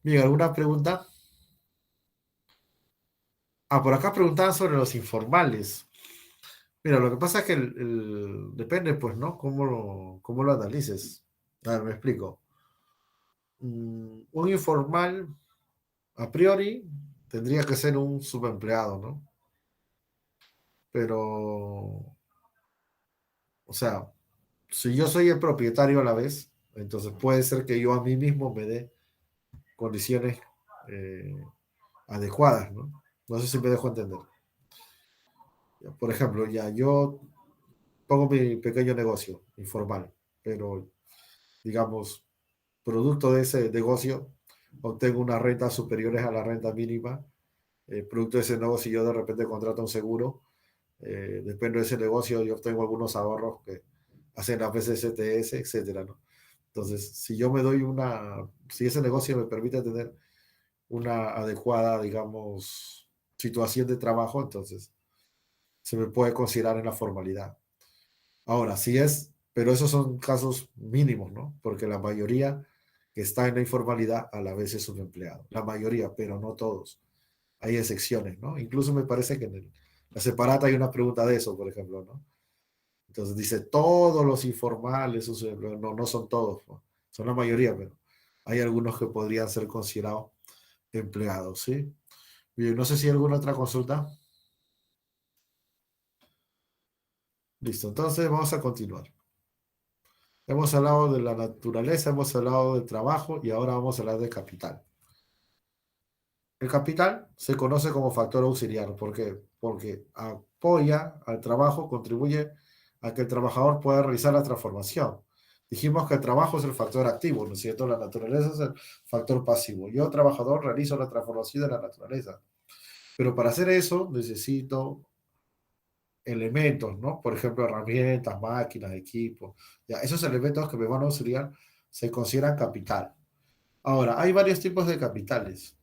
Bien, ¿alguna pregunta? Ah, por acá preguntaban sobre los informales. Mira, lo que pasa es que depende, pues, ¿no? ¿Cómo lo analices? A ver, me explico. Un informal, a priori, tendría que ser un subempleado, ¿no? Pero, o sea, si yo soy el propietario a la vez, entonces puede ser que yo a mí mismo me dé condiciones eh, adecuadas, ¿no? No sé si me dejo entender. Por ejemplo, ya yo pongo mi pequeño negocio informal, pero digamos, producto de ese negocio, obtengo unas rentas superiores a la renta mínima. Producto de ese negocio, yo de repente contrato un seguro, depende de ese negocio, yo obtengo algunos ahorros que hacen las veces CTS, etcétera, ¿no? Entonces, si yo me doy si ese negocio me permite tener una adecuada, digamos, situación de trabajo, entonces se me puede considerar en la formalidad. Ahora, pero esos son casos mínimos, ¿no? Porque la mayoría que está en la informalidad a la vez es un empleado. La mayoría, pero no todos. Hay excepciones, ¿no? Incluso me parece que la separata hay una pregunta de eso, por ejemplo, ¿no? Entonces dice, todos los informales, no, no son todos, ¿no? Son la mayoría, pero hay algunos que podrían ser considerados empleados, ¿sí? Bien, no sé si hay alguna otra consulta. Listo, entonces vamos a continuar. Hemos hablado de la naturaleza, hemos hablado del trabajo y ahora vamos a hablar de capital. El capital se conoce como factor auxiliar. ¿Por qué? Porque apoya al trabajo, contribuye a que el trabajador pueda realizar la transformación. Dijimos que el trabajo es el factor activo, ¿no es cierto? La naturaleza es el factor pasivo. Yo, trabajador, realizo la transformación de la naturaleza. Pero para hacer eso necesito elementos, ¿no? Por ejemplo, herramientas, máquinas, equipos. Ya, esos elementos que me van a auxiliar se consideran capital. Ahora, hay varios tipos de capitales,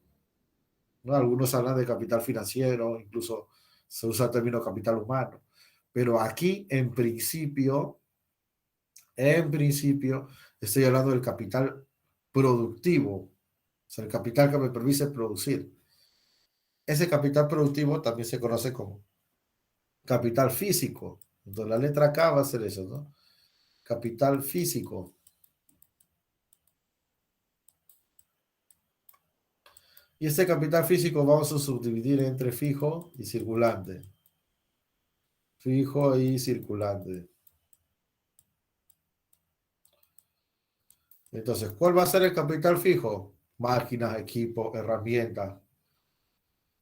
¿no? Algunos hablan de capital financiero, incluso se usa el término capital humano. Pero aquí, en principio, estoy hablando del capital productivo, o sea, el capital que me permite producir. Ese capital productivo también se conoce como capital físico. Entonces, la letra K va a ser eso, ¿no? Capital físico. Y este capital físico vamos a subdividir entre fijo y circulante. Fijo y circulante. Entonces, ¿cuál va a ser el capital fijo? Máquinas, equipos, herramientas.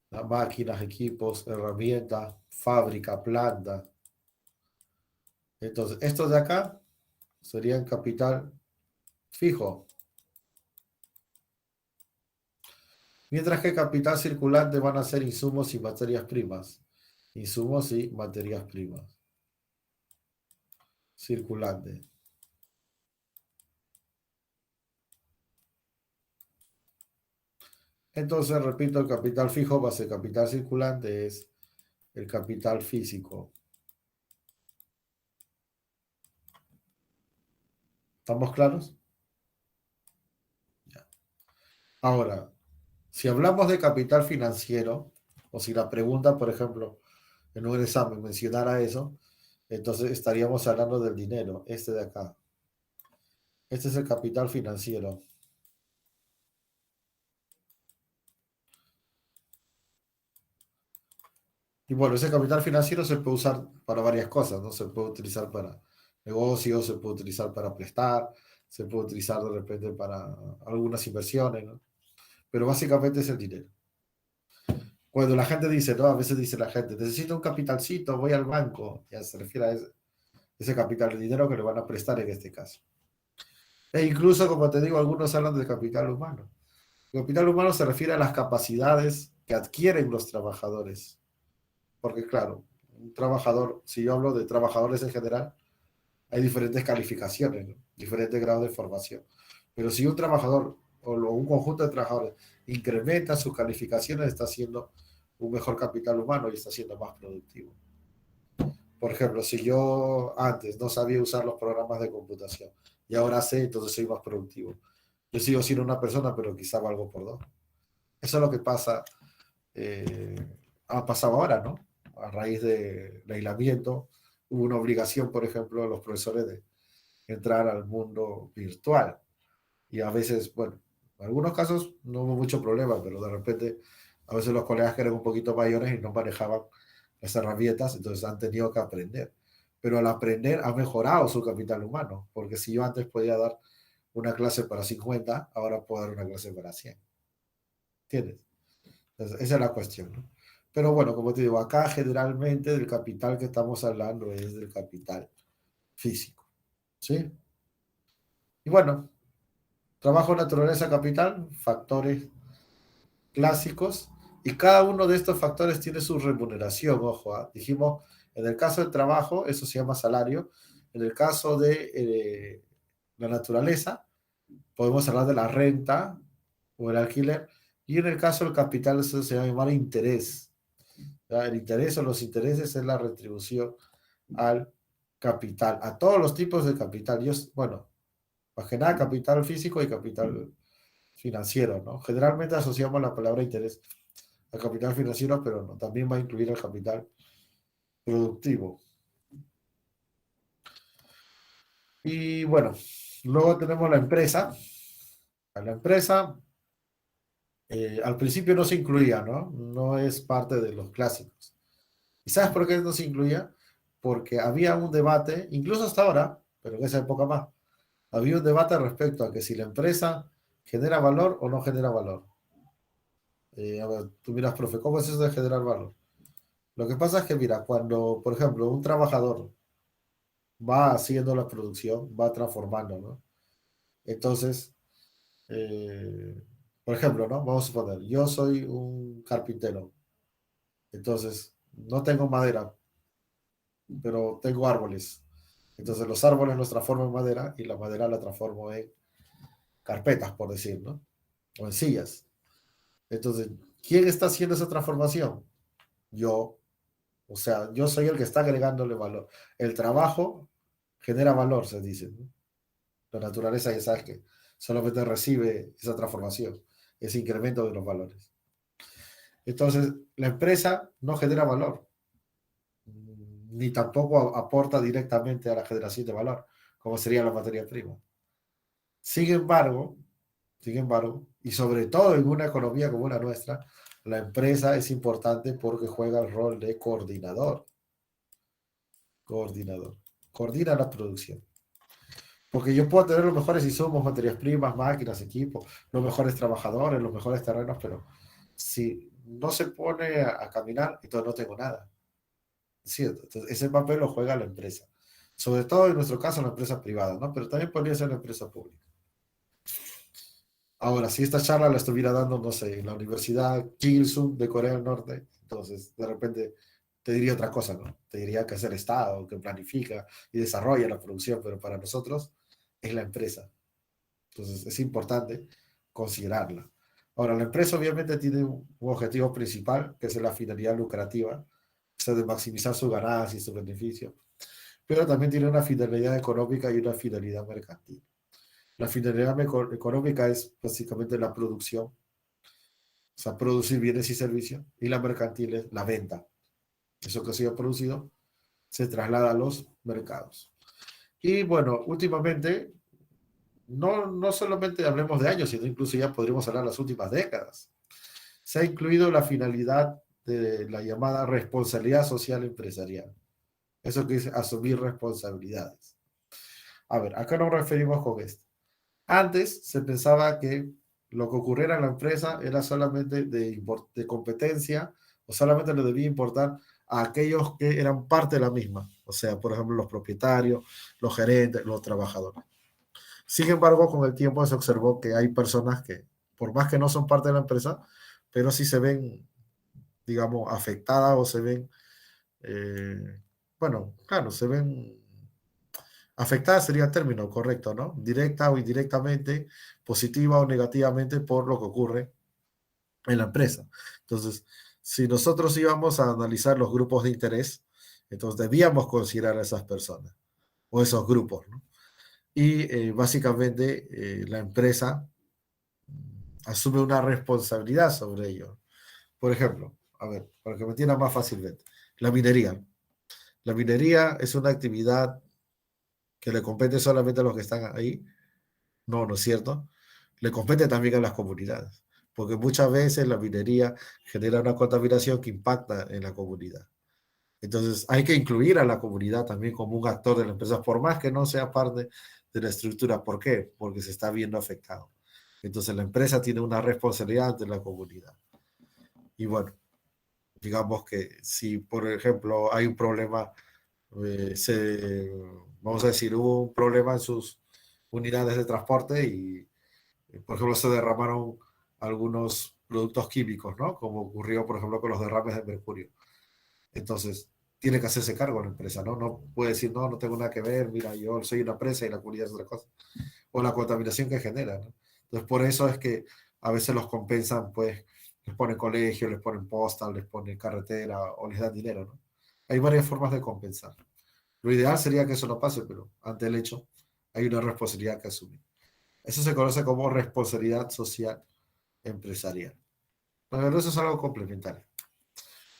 Las máquinas, equipos, herramientas, fábrica, planta. Entonces, estos de acá serían capital fijo. Mientras que capital circulante van a ser insumos y materias primas. Insumos y materias primas. Circulante. Entonces, repito, el capital fijo va a ser capital circulante, es el capital físico. ¿Estamos claros? Ya. Ahora, si hablamos de capital financiero, o si la pregunta, por ejemplo, en un examen mencionara eso, entonces estaríamos hablando del dinero, este de acá. Este es el capital financiero. Y bueno, ese capital financiero se puede usar para varias cosas, ¿no? Se puede utilizar para negocios, se puede utilizar para prestar, se puede utilizar de repente para algunas inversiones, ¿no? Pero básicamente es el dinero. Cuando la gente dice, ¿no? A veces dice la gente, necesito un capitalcito, voy al banco, ya se refiere a ese capital de dinero que le van a prestar en este caso. E incluso, como te digo, algunos hablan de capital humano. El capital humano se refiere a las capacidades que adquieren los trabajadores. Porque claro, un trabajador, si yo hablo de trabajadores en general, hay diferentes calificaciones, ¿no? Diferentes grados de formación. Pero si un trabajador o un conjunto de trabajadores incrementa sus calificaciones, está haciendo un mejor capital humano y está siendo más productivo. Por ejemplo, si yo antes no sabía usar los programas de computación y ahora sé, entonces soy más productivo. Yo sigo siendo una persona, pero quizá valgo por dos. Eso es lo que eh, ha pasado ahora, ¿no? A raíz del aislamiento, hubo una obligación, por ejemplo, de los profesores de entrar al mundo virtual. Y a veces, bueno, en algunos casos no hubo mucho problema, pero de repente a veces los colegas que eran un poquito mayores y no manejaban las herramientas, entonces han tenido que aprender. Pero al aprender ha mejorado su capital humano, porque si yo antes podía dar una clase para 50, ahora puedo dar una clase para 100. ¿Entiendes? Entonces, esa es la cuestión, ¿no? Pero bueno, como te digo, acá generalmente del capital que estamos hablando es del capital físico, ¿sí? Y bueno, trabajo, naturaleza, capital, factores clásicos, y cada uno de estos factores tiene su remuneración, ojo, ¿ah? Dijimos, en el caso del trabajo, eso se llama salario. En el caso de la naturaleza, podemos hablar de la renta o el alquiler, y en el caso del capital, eso se llama interés. ¿Ya? El interés o los intereses es la retribución al capital, a todos los tipos de capital. Bueno, más que nada capital físico y capital financiero, ¿no? Generalmente asociamos la palabra interés al capital financiero, pero no, también va a incluir el capital productivo. Y bueno, luego tenemos la empresa. A la empresa, al principio no se incluía, ¿no? No es parte de los clásicos. ¿Y sabes por qué no se incluía? Porque había un debate, incluso hasta ahora, pero en esa época más, había un debate respecto a que si la empresa genera valor o no genera valor. A ver, tú miras, profe, ¿cómo es eso de generar valor? Lo que pasa es que, mira, cuando, por ejemplo, un trabajador va haciendo la producción, va transformando, ¿no? Entonces, eh, por ejemplo, ¿no? Vamos a suponer, yo soy un carpintero, entonces no tengo madera, pero tengo árboles. Entonces los árboles los transformo en madera y la madera la transformo en carpetas, por decir, ¿no? O en sillas. Entonces, ¿quién está haciendo esa transformación? Yo. O sea, yo soy el que está agregándole valor. El trabajo genera valor, se dice, ¿no? La naturaleza ya sabes que solamente recibe esa transformación, ese incremento de los valores. Entonces, la empresa no genera valor, ni tampoco aporta directamente a la generación de valor, como sería la materia prima. Sin embargo, sin embargo, y sobre todo en una economía como la nuestra, la empresa es importante porque juega el rol de coordinador. Coordinador. Coordina la producción. Porque yo puedo tener los mejores insumos, materias primas, máquinas, equipos, los mejores trabajadores, los mejores terrenos, pero si no se pone a caminar, entonces no tengo nada. ¿Cierto? Entonces, ese papel lo juega la empresa. Sobre todo en nuestro caso, la empresa privada, ¿no? Pero también podría ser la empresa pública. Ahora, si esta charla la estuviera dando, no sé, en la Universidad Kilsung de Corea del Norte, entonces de repente te diría otra cosa, ¿no? Te diría que es el Estado, que planifica y desarrolla la producción, pero para nosotros es la empresa. Entonces es importante considerarla. Ahora, la empresa obviamente tiene un objetivo principal, que es la finalidad lucrativa, o sea, de maximizar su ganancia y su beneficio, pero también tiene una finalidad económica y una finalidad mercantil. La finalidad económica es básicamente la producción, o sea, producir bienes y servicios, y la mercantil es la venta. Eso que ha sido producido se traslada a los mercados. Y bueno, últimamente, no solamente hablemos de años, sino incluso ya podríamos hablar de las últimas décadas. Se ha incluido la finalidad de la llamada responsabilidad social empresarial. Eso que es asumir responsabilidades. A ver, ¿a qué nos referimos con esto? Antes se pensaba que lo que ocurriera en la empresa era solamente de competencia o solamente le debía importar a aquellos que eran parte de la misma. O sea, por ejemplo, los propietarios, los gerentes, los trabajadores. Sin embargo, con el tiempo se observó que hay personas que, por más que no son parte de la empresa, pero sí se ven, digamos, afectadas o se ven, eh, bueno, claro, se ven afectadas sería el término correcto, ¿no? Directa o indirectamente, positiva o negativamente por lo que ocurre en la empresa. Entonces, si nosotros íbamos a analizar los grupos de interés, entonces debíamos considerar a esas personas o esos grupos, ¿no? Y básicamente la empresa asume una responsabilidad sobre ello. Por ejemplo, a ver, para que me entienda más fácilmente, la minería. La minería es una actividad que le compete solamente a los que están ahí. No, no es cierto. Le compete también a las comunidades, porque muchas veces la minería genera una contaminación que impacta en la comunidad. Entonces, hay que incluir a la comunidad también como un actor de la empresa, por más que no sea parte de la estructura. ¿Por qué? Porque se está viendo afectado. Entonces, la empresa tiene una responsabilidad ante la comunidad. Y bueno, Digamos que si, por ejemplo, hay un problema, vamos a decir, hubo un problema en sus unidades de transporte y, por ejemplo, se derramaron algunos productos químicos, ¿no? Como ocurrió, por ejemplo, con los derrames de mercurio. Entonces, tiene que hacerse cargo la empresa, ¿no? No puede decir, no, no tengo nada que ver, mira, yo soy una empresa y la comunidad es otra cosa. O la contaminación que genera, ¿no? Entonces, por eso es que a veces los compensan, pues, les ponen colegio, les ponen postal, les ponen carretera o les dan dinero, ¿no? Hay varias formas de compensar. Lo ideal sería que eso no pase, pero ante el hecho hay una responsabilidad que asumir. Eso se conoce como responsabilidad social empresarial. Pero eso es algo complementario.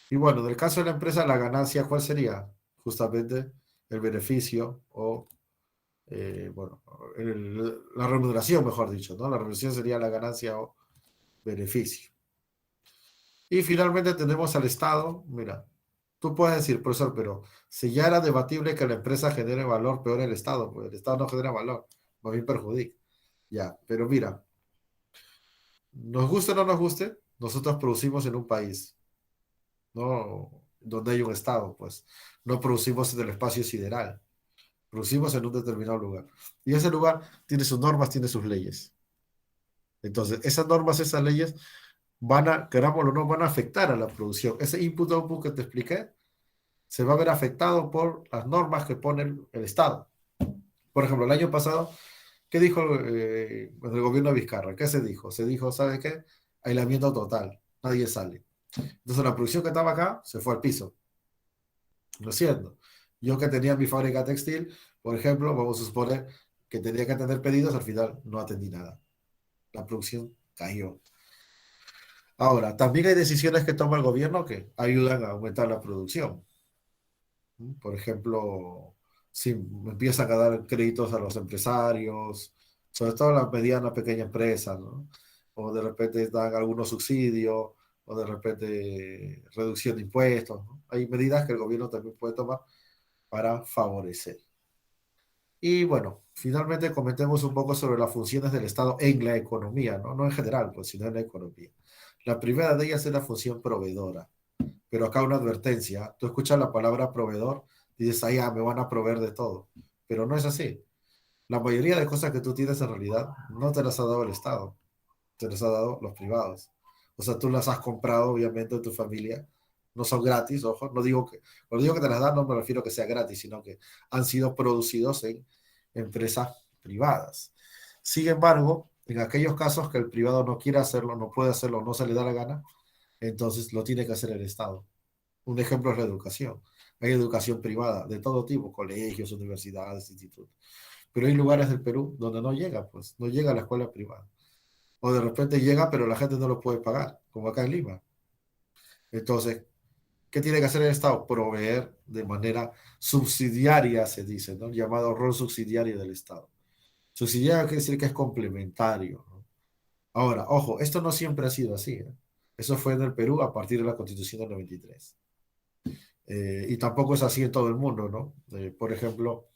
Y bueno, en el caso de la empresa, la ganancia, ¿cuál sería? Justamente el beneficio o, bueno, la remuneración, mejor dicho, ¿no? La remuneración sería la ganancia o beneficio. Y finalmente tenemos al Estado. Mira, tú puedes decir, profesor, pero si ya era debatible que la empresa genere valor, peor el Estado, pues el Estado no genera valor, más bien perjudica. Ya, pero mira, nos guste o no nos guste, nosotros producimos en un país, ¿no? Donde hay un Estado, pues no producimos en el espacio sideral, producimos en un determinado lugar. Y ese lugar tiene sus normas, tiene sus leyes. Entonces, esas normas, esas leyes van a, querámoslo o no, van a afectar a la producción. Ese input-output que te expliqué se va a ver afectado por las normas que pone el Estado. Por ejemplo, el año pasado, ¿qué dijo el gobierno de Vizcarra? ¿Qué se dijo? Se dijo, ¿sabes qué? Aislamiento total, nadie sale. Entonces la producción que estaba acá se fue al piso. Lo siento. Yo que tenía mi fábrica textil, por ejemplo, vamos a suponer que tenía que atender pedidos, al final no atendí nada. La producción cayó. Ahora, también hay decisiones que toma el gobierno que ayudan a aumentar la producción. Por ejemplo, si empiezan a dar créditos a los empresarios, sobre todo a las medianas, pequeñas empresas, ¿no? O de repente dan algunos subsidios, o de repente reducción de impuestos, ¿no? Hay medidas que el gobierno también puede tomar para favorecer. Y bueno, finalmente comentemos un poco sobre las funciones del Estado en la economía, ¿no? No en general, pues, sino en la economía. La primera de ellas es la función proveedora. Pero acá una advertencia, tú escuchas la palabra proveedor y dices, ah, ya, me van a proveer de todo. Pero no es así. La mayoría de cosas que tú tienes en realidad no te las ha dado el Estado, te las ha dado los privados. O sea, tú las has comprado, obviamente, de tu familia. No son gratis, ojo, cuando digo que te las dan, no me refiero a que sea gratis, sino que han sido producidos en empresas privadas. Sin embargo, en aquellos casos que el privado no quiere hacerlo, no puede hacerlo, no se le da la gana, entonces lo tiene que hacer el Estado. Un ejemplo es la educación. Hay educación privada de todo tipo, colegios, universidades, institutos. Pero hay lugares del Perú donde no llega, pues, no llega a la escuela privada. O de repente llega, pero la gente no lo puede pagar, como acá en Lima. Entonces, ¿qué tiene que hacer el Estado? Proveer de manera subsidiaria, se dice, ¿no? Llamado rol subsidiario del Estado. Subsidiario quiere decir que es complementario, ¿no? Ahora, ojo, esto no siempre ha sido así, ¿eh? Eso fue en el Perú a partir de la Constitución del 93. Y tampoco es así en todo el mundo, ¿no? Por ejemplo,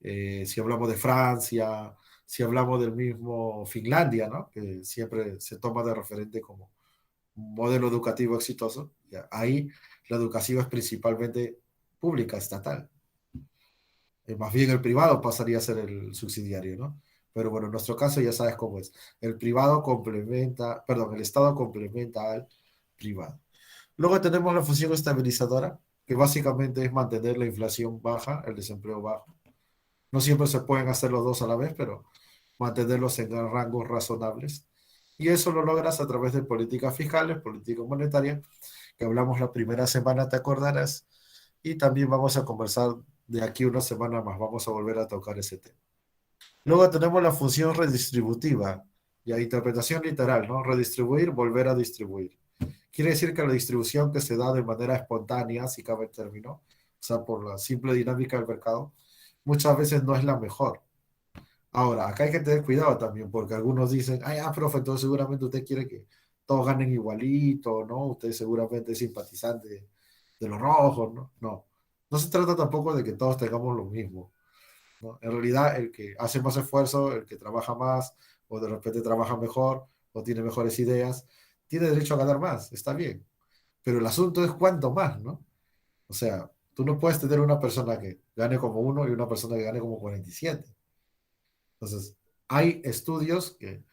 si hablamos de Francia, si hablamos del mismo Finlandia, ¿no? Que siempre se toma de referente como un modelo educativo exitoso, ya, ahí la educación es principalmente pública, estatal. Más bien el privado pasaría a ser el subsidiario, ¿no? Pero bueno, en nuestro caso ya sabes cómo es. El privado complementa, perdón, el Estado complementa al privado. Luego tenemos la función estabilizadora, que básicamente es mantener la inflación baja, el desempleo bajo. No siempre se pueden hacer los dos a la vez, pero mantenerlos en rangos razonables. Y eso lo logras a través de políticas fiscales, políticas monetarias, que hablamos la primera semana, te acordarás, y también vamos a conversar de aquí una semana más, vamos a volver a tocar ese tema. Luego tenemos la función redistributiva, ya interpretación literal, ¿no? Redistribuir, volver a distribuir. Quiere decir que la distribución que se da de manera espontánea, si cabe el término, o sea, por la simple dinámica del mercado, muchas veces no es la mejor. Ahora, acá hay que tener cuidado también, porque algunos dicen, ay, profe, entonces seguramente usted quiere que todos ganen igualito, ¿no? Usted seguramente es simpatizante de los rojos, ¿no? No, no se trata tampoco de que todos tengamos lo mismo, ¿no? En realidad, el que hace más esfuerzo, el que trabaja más, o de repente trabaja mejor, o tiene mejores ideas, tiene derecho a ganar más, está bien. Pero el asunto es cuánto más, ¿no? O sea, tú no puedes tener una persona que gane como uno y una persona que gane como 47. Entonces, hay estudios que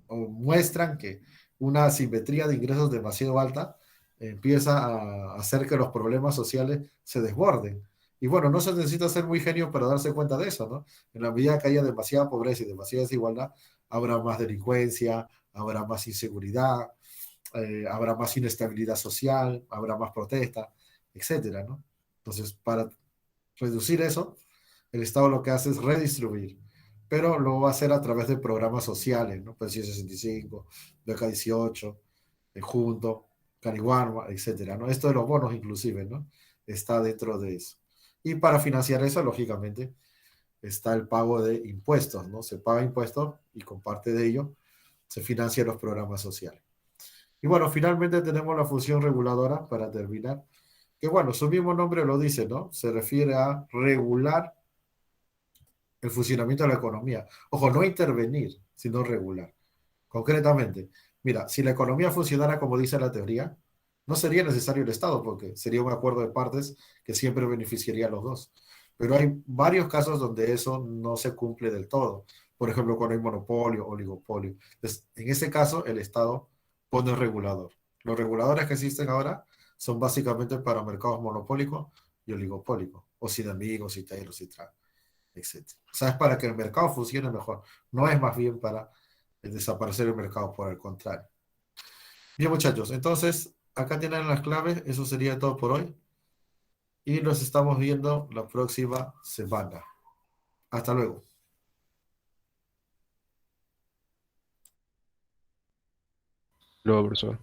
muestran que una asimetría de ingresos demasiado alta empieza a hacer que los problemas sociales se desborden. Y bueno, no se necesita ser muy genio para darse cuenta de eso, ¿no? En la medida que haya demasiada pobreza y demasiada desigualdad, habrá más delincuencia, habrá más inseguridad, habrá más inestabilidad social, habrá más protesta, etcétera, ¿no? Entonces, para reducir eso, el Estado lo que hace es redistribuir, pero lo va a hacer a través de programas sociales, ¿no? Pensión 65, Beca 18, Junto, Cariguarma, etcétera, ¿no? Esto de los bonos inclusive, ¿no? Está dentro de eso. Y para financiar eso, lógicamente, está el pago de impuestos, ¿no? Se paga impuestos y con parte de ello se financian los programas sociales. Y bueno, finalmente tenemos la función reguladora para terminar, que bueno, su mismo nombre lo dice, ¿no? Se refiere a regular el funcionamiento de la economía. Ojo, no intervenir, sino regular. Concretamente, mira, si la economía funcionara como dice la teoría, no sería necesario el Estado, porque sería un acuerdo de partes que siempre beneficiaría a los dos. Pero hay varios casos donde eso no se cumple del todo. Por ejemplo, cuando hay monopolio, oligopolio. Entonces, en ese caso, el Estado pone un regulador. Los reguladores que existen ahora son básicamente para mercados monopólicos y oligopólicos, o sin amigos, y talleres y tal, etcétera. O sea, es para que el mercado funcione mejor. No es más bien para desaparecer el mercado, por el contrario. Bien, muchachos, entonces acá tienen las claves. Eso sería todo por hoy. Y nos estamos viendo la próxima semana. Hasta luego. Luego, profesor.